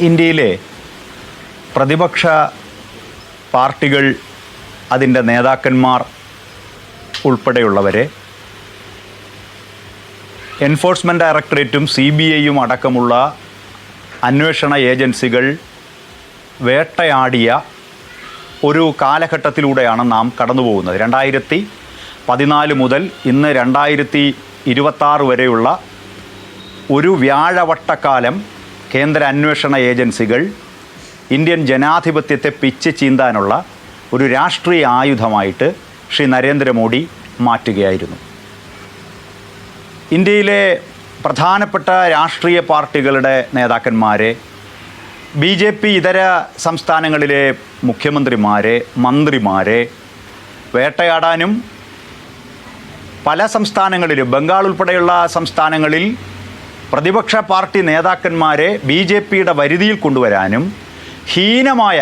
ഇന്ത്യയിലെ പ്രതിപക്ഷ പാർട്ടികൾ അതിൻ്റെ നേതാക്കന്മാർ ഉൾപ്പെടെയുള്ളവരെ എൻഫോഴ്സ്മെൻറ്റ് ഡയറക്ടറേറ്റും CBIയും അടക്കമുള്ള അന്വേഷണ ഏജൻസികൾ വേട്ടയാടിയ ഒരു കാലഘട്ടത്തിലൂടെയാണ് നാം കടന്നു പോകുന്നത്. 2014 മുതൽ ഇന്ന് 2026 വരെയുള്ള ഒരു വ്യാഴവട്ടക്കാലം കേന്ദ്ര അന്വേഷണ ഏജൻസികൾ ഇന്ത്യൻ ജനാധിപത്യത്തെ പിച്ച് ചീന്താനുള്ള ഒരു രാഷ്ട്രീയ ആയുധമായിട്ട് ശ്രീ നരേന്ദ്രമോദി മാറ്റുകയായിരുന്നു. ഇന്ത്യയിലെ പ്രധാനപ്പെട്ട രാഷ്ട്രീയ പാർട്ടികളുടെ നേതാക്കന്മാരെ, BJP ഇതര സംസ്ഥാനങ്ങളിലെ മുഖ്യമന്ത്രിമാരെ, മന്ത്രിമാരെ വേട്ടയാടാനും പല സംസ്ഥാനങ്ങളിലും, ബംഗാൾ ഉൾപ്പെടെയുള്ള സംസ്ഥാനങ്ങളിൽ പ്രതിപക്ഷ പാർട്ടി നേതാക്കന്മാരെ BJPയുടെ വരുതിയിൽ കൊണ്ടുവരാനും ഹീനമായ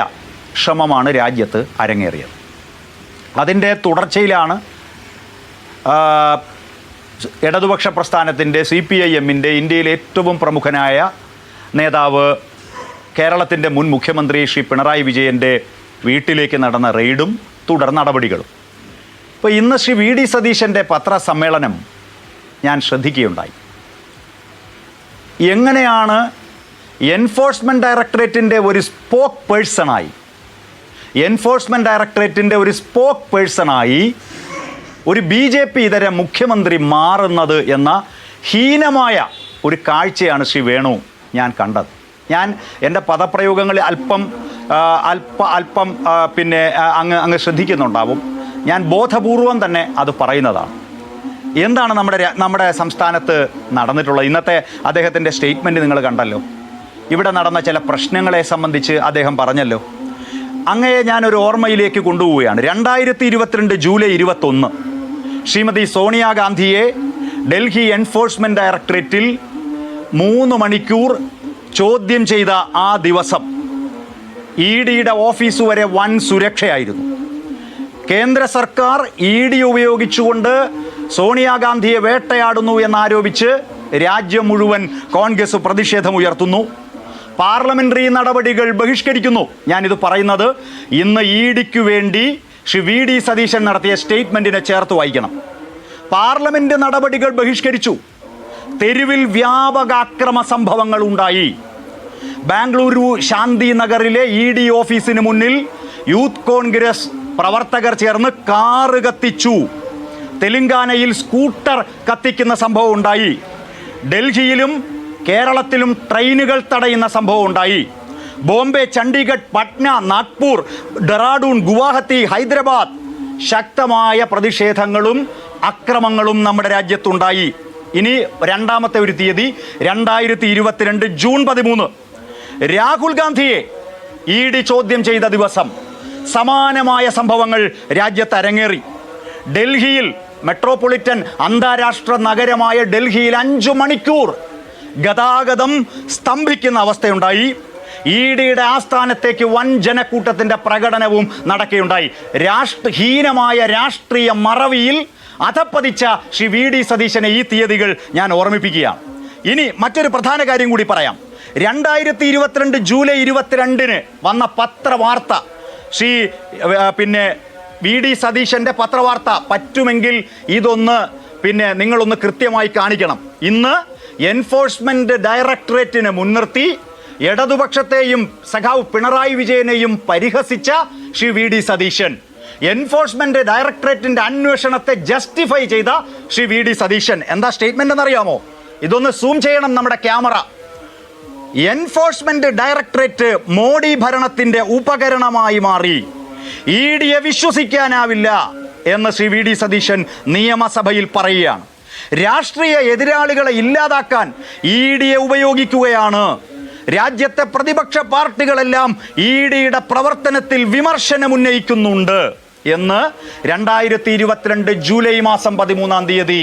ശ്രമമാണ് രാജ്യത്ത് അരങ്ങേറിയത്. അതിൻ്റെ തുടർച്ചയിലാണ് ഇടതുപക്ഷ പ്രസ്ഥാനത്തിൻ്റെ CPIMൻ്റെ ഇന്ത്യയിലെ ഏറ്റവും പ്രമുഖനായ നേതാവ്, കേരളത്തിൻ്റെ മുൻ മുഖ്യമന്ത്രി ശ്രീ പിണറായി വിജയൻ്റെ വീട്ടിലേക്ക് നടന്ന റെയ്ഡും തുടർ നടപടികളും. ഇപ്പോൾ ഇന്ന് ശ്രീ VD സതീശൻ്റെ പത്രസമ്മേളനം ഞാൻ ശ്രദ്ധിക്കുകയുണ്ടായി. എങ്ങനെയാണ് എൻഫോഴ്സ്മെൻറ്റ് ഡയറക്ടറേറ്റിൻ്റെ ഒരു സ്പോക്ക് പേഴ്സണായി ഒരു BJP ഇതര മുഖ്യമന്ത്രി മാറുന്നത് എന്ന ഹീനമായ ഒരു കാഴ്ചയാണ് ശ്രീ വേണു ഞാൻ കണ്ടത്. ഞാൻ എൻ്റെ പദപ്രയോഗങ്ങളിൽ അല്പം പിന്നെ അങ്ങ് ശ്രദ്ധിക്കുന്നുണ്ടാവും. ഞാൻ ബോധപൂർവം തന്നെ അത് പറയുന്നതാണ്. എന്താണ് നമ്മുടെ സംസ്ഥാനത്ത് നടന്നിട്ടുള്ളത്? ഇന്നത്തെ അദ്ദേഹത്തിൻ്റെ സ്റ്റേറ്റ്മെൻറ്റ് നിങ്ങൾ കണ്ടല്ലോ. ഇവിടെ നടന്ന ചില പ്രശ്നങ്ങളെ സംബന്ധിച്ച് അദ്ദേഹം പറഞ്ഞല്ലോ. അങ്ങയെ ഞാനൊരു ഓർമ്മയിലേക്ക് കൊണ്ടുപോവുകയാണ്. 2022 ജൂലൈ 21 ശ്രീമതി സോണിയാഗാന്ധിയെ ഡൽഹി എൻഫോഴ്സ്മെൻറ്റ് ഡയറക്ടറേറ്റിൽ 3 മണിക്കൂർ ചോദ്യം ചെയ്ത ആ ദിവസം EDയുടെ ഓഫീസ് വരെ വൻ സുരക്ഷയായിരുന്നു. കേന്ദ്ര സർക്കാർ ED ഉപയോഗിച്ചുകൊണ്ട് സോണിയാഗാന്ധിയെ വേട്ടയാടുന്നു എന്നാരോപിച്ച് രാജ്യം മുഴുവൻ കോൺഗ്രസ് പ്രതിഷേധമുയർത്തുന്നു. പാർലമെൻ്ററി നടപടികൾ ബഹിഷ്കരിക്കുന്നു. ഞാനിത് പറയുന്നത് ഇന്ന് EDക്ക് വേണ്ടി ശ്രീ VD സതീശൻ നടത്തിയ സ്റ്റേറ്റ്മെൻറ്റിനെ ചേർത്ത് വായിക്കണം. പാർലമെൻറ്റ് നടപടികൾ ബഹിഷ്കരിച്ചു. തെരുവിൽ വ്യാപകാക്രമ സംഭവങ്ങൾ ഉണ്ടായി. ബാംഗ്ലൂരു ശാന്തി നഗറിലെ ED ഓഫീസിന് മുന്നിൽ യൂത്ത് കോൺഗ്രസ് പ്രവർത്തകർ ചേർന്ന് കാറ് കത്തിച്ചു. തെലങ്കാനയിൽ സ്കൂട്ടർ കത്തിക്കുന്ന സംഭവം ഉണ്ടായി. ഡൽഹിയിലും കേരളത്തിലും ട്രെയിനുകൾ തടയുന്ന സംഭവം ഉണ്ടായി. ബോംബെ, ചണ്ഡീഗഡ്, പട്ന, നാഗ്പൂർ, ഡെറാഡൂൺ, ഗുവാഹത്തി, ഹൈദരാബാദ് ശക്തമായ പ്രതിഷേധങ്ങളും അക്രമങ്ങളും നമ്മുടെ രാജ്യത്തുണ്ടായി. ഇനി രണ്ടാമത്തെ ഒരു തീയതി 2022 ജൂൺ 13 രാഹുൽ ഗാന്ധിയെ ED ചോദ്യം ചെയ്ത ദിവസം സമാനമായ സംഭവങ്ങൾ രാജ്യത്ത് അരങ്ങേറി. ഡൽഹിയിൽ മെട്രോപൊളിറ്റൻ അന്താരാഷ്ട്ര നഗരമായ ഡൽഹിയിൽ 5 മണിക്കൂർ ഗതാഗതം സ്തംഭിക്കുന്ന അവസ്ഥയുണ്ടായി. EDയുടെ ആസ്ഥാനത്തേക്ക് വൻ ജനക്കൂട്ടത്തിൻ്റെ പ്രകടനവും നടക്കുകയുണ്ടായി. ഹീനമായ രാഷ്ട്രീയ മറവിയിൽ അധപ്പതിച്ച ശ്രീ VD സതീശനെ ഈ തീയതികൾ ഞാൻ ഓർമ്മിപ്പിക്കുകയാണ്. ഇനി മറ്റൊരു പ്രധാന കാര്യം കൂടി പറയാം. 2022 ജൂലൈ 22 വന്ന പത്രവാർത്ത, ശ്രീ VD സതീശൻ്റെ പത്രവാർത്ത പറ്റുമെങ്കിൽ ഇതൊന്ന് നിങ്ങളൊന്ന് കൃത്യമായി കാണിക്കണം. ഇന്ന് എൻഫോഴ്സ്മെൻറ്റ് ഡയറക്ടറേറ്റിനെ മുൻനിർത്തി ഇടതുപക്ഷത്തെയും സഖാവ് പിണറായി വിജയനെയും പരിഹസിച്ച ശ്രീ VD സതീശൻ, എൻഫോഴ്സ്മെൻറ്റ് ഡയറക്ടറേറ്റിൻ്റെ അന്വേഷണത്തെ ജസ്റ്റിഫൈ ചെയ്ത ശ്രീ VD സതീശൻ എന്താ സ്റ്റേറ്റ്മെൻ്റ് എന്നറിയാമോ? ഇതൊന്ന് സൂം ചെയ്യണം നമ്മുടെ ക്യാമറ. എൻഫോഴ്സ്മെൻറ്റ് ഡയറക്ടറേറ്റ് മോഡി ഭരണത്തിൻ്റെ ഉപകരണമായി മാറി, EDയെ വിശ്വസിക്കാനാവില്ല എന്ന് ശ്രീ VD സതീശൻ നിയമസഭയിൽ പറയുകയാണ്. രാഷ്ട്രീയ എതിരാളികളെ ഇല്ലാതാക്കാൻ EDയെ ഉപയോഗിക്കുകയാണ്. രാജ്യത്തെ പ്രതിപക്ഷ പാർട്ടികളെല്ലാം EDയുടെ പ്രവർത്തനത്തിൽ വിമർശനം ഉന്നയിക്കുന്നുണ്ട് എന്ന് 2022 ജൂലൈ മാസം 13 തീയതി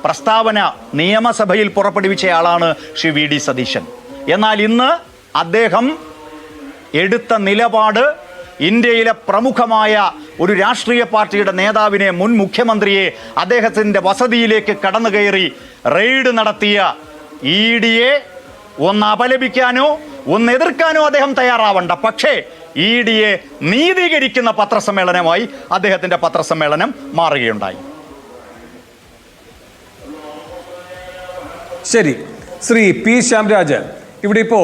പ്രസ്താവന നിയമസഭയിൽ പുറപ്പെടുവിച്ചയാളാണ് ശ്രീ VD സതീശൻ. എന്നാൽ ഇന്ന് അദ്ദേഹം എടുത്ത നിലപാട് ഇന്ത്യയിലെ പ്രമുഖമായ ഒരു രാഷ്ട്രീയ പാർട്ടിയുടെ നേതാവിനെ, മുൻ മുഖ്യമന്ത്രിയെ അദ്ദേഹത്തിൻ്റെ വസതിയിലേക്ക് കടന്നു കയറി റെയ്ഡ് നടത്തിയ EDയെ ഒന്ന് അപലപിക്കാനോ ഒന്ന് എതിർക്കാനോ അദ്ദേഹം തയ്യാറാവണ്ട. പക്ഷേ ED നീതീകരിക്കുന്ന പത്രസമ്മേളനമായി അദ്ദേഹത്തിൻ്റെ പത്രസമ്മേളനം മാറുകയുണ്ടായി. ശരി, ശ്രീ പി ശ്യാംരാജ്, ഇവിടെ ഇപ്പോൾ